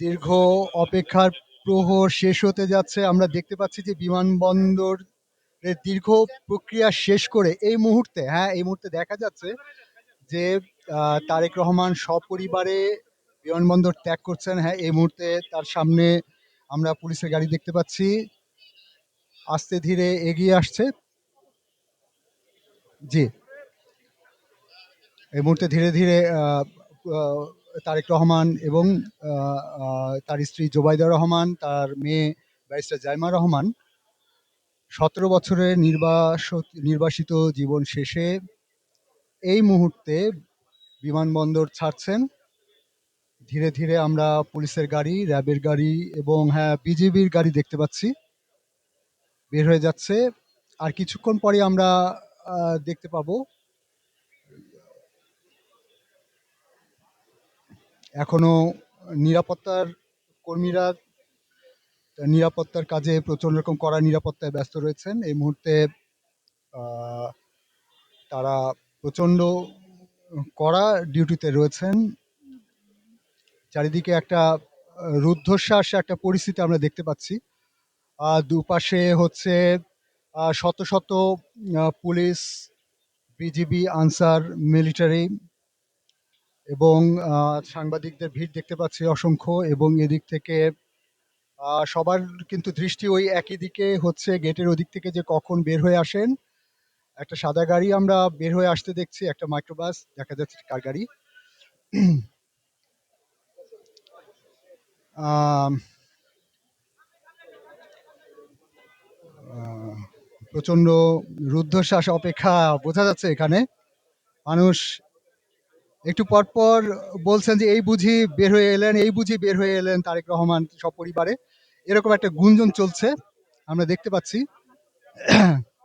দীর্ঘ অপেক্ষার প্রহর শেষ হতে যাচ্ছে। আমরা দেখতে পাচ্ছি যে বিমানবন্দরের দীর্ঘ প্রক্রিয়া শেষ করে এই মুহূর্তে দেখা যাচ্ছে যে তারেক রহমান সপরিবারে বিমানবন্দর ত্যাগ করছেন। হ্যাঁ, এই মুহূর্তে তার সামনে আমরা পুলিশের গাড়ি দেখতে পাচ্ছি, আস্তে ধীরে এগিয়ে আসছে। জি, এই মুহূর্তে ধীরে ধীরে আহ, তারেক রহমান এবং তার স্ত্রী জোবাইদা রহমান, তার মেয়ে ব্যারিস্টার জাইমা রহমান 17 বছরের নির্বাসিত জীবন শেষে এই মুহূর্তে বিমানবন্দর ছাড়ছেন। ধীরে ধীরে আমরা পুলিশের গাড়ি, র্যাবের গাড়ি এবং হ্যাঁ বিজিবির গাড়ি দেখতে পাচ্ছি বের হয়ে যাচ্ছে। আর কিছুক্ষণ পরে আমরা দেখতে পাবো, এখনো নিরাপত্তার কর্মীরা নিরাপত্তার কাজে প্রচন্ড রকম কড়া নিরাপত্তায় ব্যস্ত রয়েছেন। এই মুহূর্তে আহ, তারা প্রচন্ড কড়া ডিউটিতে রয়েছেন। চারিদিকে একটা রুদ্ধশ্বাস একটা পরিস্থিতি আমরা দেখতে পাচ্ছি। দুপাশে হচ্ছে শত শত পুলিশ, বিজিবি, আনসার, মিলিটারি এবং সাংবাদিকদের ভিড় দেখতে পাচ্ছি অসংখ্য। এবং এদিক থেকে সবার কিন্তু দৃষ্টি ওই একই দিকে হচ্ছে, গেটের ওদিক থেকে যে কখন বের হয়ে আসেন। একটা সাদা গাড়ি আমরা বের হয়ে আসতে দেখছি, একটা মাইক্রোবাস দেখা যাচ্ছে কার গাড়ি। আহ, আহ, প্রচন্ড রুদ্ধশ্বাস অপেক্ষা বোঝা যাচ্ছে এখানে। মানুষ একটু পর পর বলছেন যে এই বুঝি বের হয়ে এলেন, এই বুঝি বের হয়ে এলেন তারেক রহমান সপরিবারে, এরকম একটা গুঞ্জন চলছে আমরা দেখতে পাচ্ছি।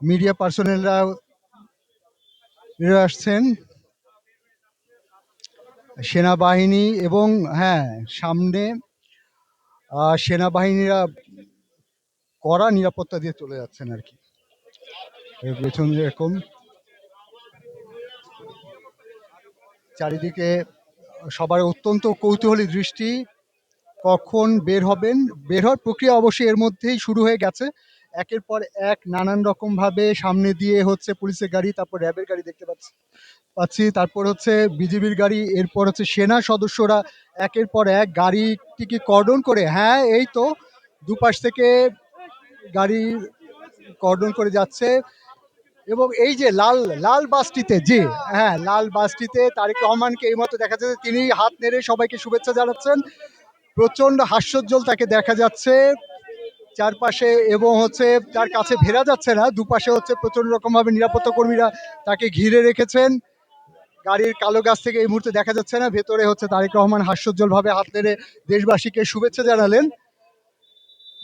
মিডিয়া পার্সোনেলরা বের হয়ে আসছেন, সেনাবাহিনী এবং হ্যাঁ সামনে সেনাবাহিনীরা কড়া নিরাপত্তা দিয়ে চলে যাচ্ছেন আর কি। এর পেছনে এরকম চারিদিকে সবার অত্যন্ত কৌতূহলী দৃষ্টি, কখন বের হবেন। বের হওয়ার প্রক্রিয়া অবশ্যই এর মধ্যেই শুরু হয়ে গেছে। একের পর এক নানান রকম ভাবে সামনে দিয়ে হচ্ছে পুলিশের গাড়ি, তারপর র্যাবের গাড়ি দেখতে পাচ্ছি, তারপর হচ্ছে বিজিবির গাড়ি, এরপর হচ্ছে সেনা সদস্যরা একের পর এক গাড়িটিকে কর্ডন করে, হ্যাঁ এই তো দুপাশ থেকে গাড়ি কর্ডন করে যাচ্ছে। এবং এই যে লাল লাল বাসটিতে, জি হ্যাঁ লাল বাসটিতে তারেক রহমানকে এই মতো দেখা যাচ্ছে, তিনি হাত নেড়ে সবাইকে শুভেচ্ছা জানাচ্ছেন। প্রচন্ড হাস্যোজ্জ্বল তাকে দেখা যাচ্ছে চারপাশে, এবং হচ্ছে তার কাছে ফেরা যাচ্ছে না। দুপাশে হচ্ছে প্রচন্ড রকম ভাবে নিরাপত্তা কর্মীরা তাকে ঘিরে রেখেছেন। গাড়ির কালো গাছ থেকে এই মুহূর্তে দেখা যাচ্ছে না, ভেতরে হচ্ছে তারেক রহমান হাস্যোজ্জ্বল ভাবে হাত নেড়ে দেশবাসীকে শুভেচ্ছা জানালেন।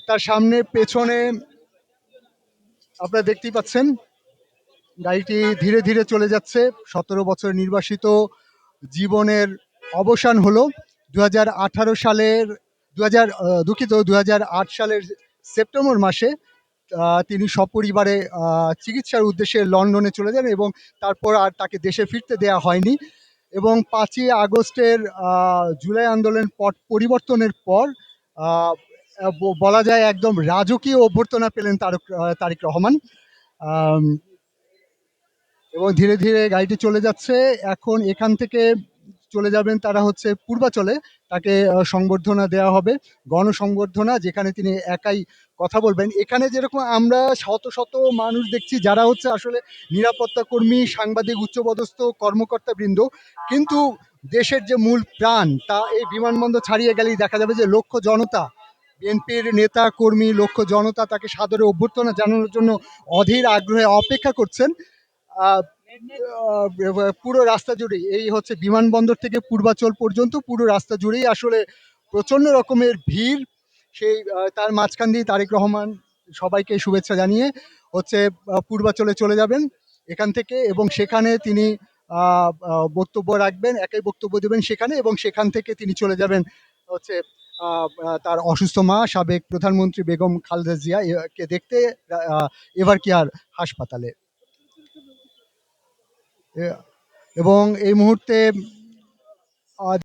তার সামনে পেছনে আপনারা দেখতেই পাচ্ছেন গাড়িটি ধীরে ধীরে চলে যাচ্ছে। 17 বছর নির্বাসিত জীবনের অবসান হলো 2018 সালের 2008 সালের সেপ্টেম্বর মাসে তিনি সপরিবারে চিকিৎসার উদ্দেশ্যে লন্ডনে চলে যান এবং তারপর আর তাকে দেশে ফিরতে দেয়া হয়নি। এবং 5ই আগস্টের জুলাই আন্দোলনের পট পরিবর্তনের পর বলা যায় একদম রাজকীয় অভ্যর্থনা পেলেন তারেক রহমান। আম, এবং ধীরে ধীরে গাড়িটি চলে যাচ্ছে। এখন এখান থেকে চলে যাবেন তারা হচ্ছে পূর্বাচলে, তাকে সংবর্ধনা দেওয়া হবে, গণসংবর্ধনা, যেখানে তিনি একাই কথা বলবেন। এখানে যেরকম আমরা শত শত মানুষ দেখছি যারা হচ্ছে আসলে নিরাপত্তা কর্মী, সাংবাদিক, উচ্চপদস্থ কর্মকর্তা বৃন্দ, কিন্তু দেশের যে মূল প্রাণ তা এই বিমানবন্দর ছাড়িয়ে গেলেই দেখা যাবে যে লক্ষ জনতা, বিএনপির নেতা কর্মী, লক্ষ জনতা তাকে সাদরে অভ্যর্থনা জানানোর জন্য অধীর আগ্রহে অপেক্ষা করছেন। আহ, পুরো রাস্তা জুড়েই এই হচ্ছে বিমানবন্দর থেকে পূর্বাচল পর্যন্ত পুরো রাস্তা জুড়েই আসলে প্রচন্ড রকমের ভিড়। সেই তার মাঝখান দিয়ে তারেক রহমান সবাইকে শুভেচ্ছা জানিয়ে হচ্ছে পূর্বাচলে চলে যাবেন এখান থেকে, এবং সেখানে তিনি বক্তব্য রাখবেন, একাই বক্তব্য দেবেন সেখানে, এবং সেখান থেকে তিনি চলে যাবেন হচ্ছে তার অসুস্থ মা সাবেক প্রধানমন্ত্রী বেগম খালেদা জিয়া কে দেখতে এভার কেয়ার হাসপাতালে। এবং এই মুহূর্তে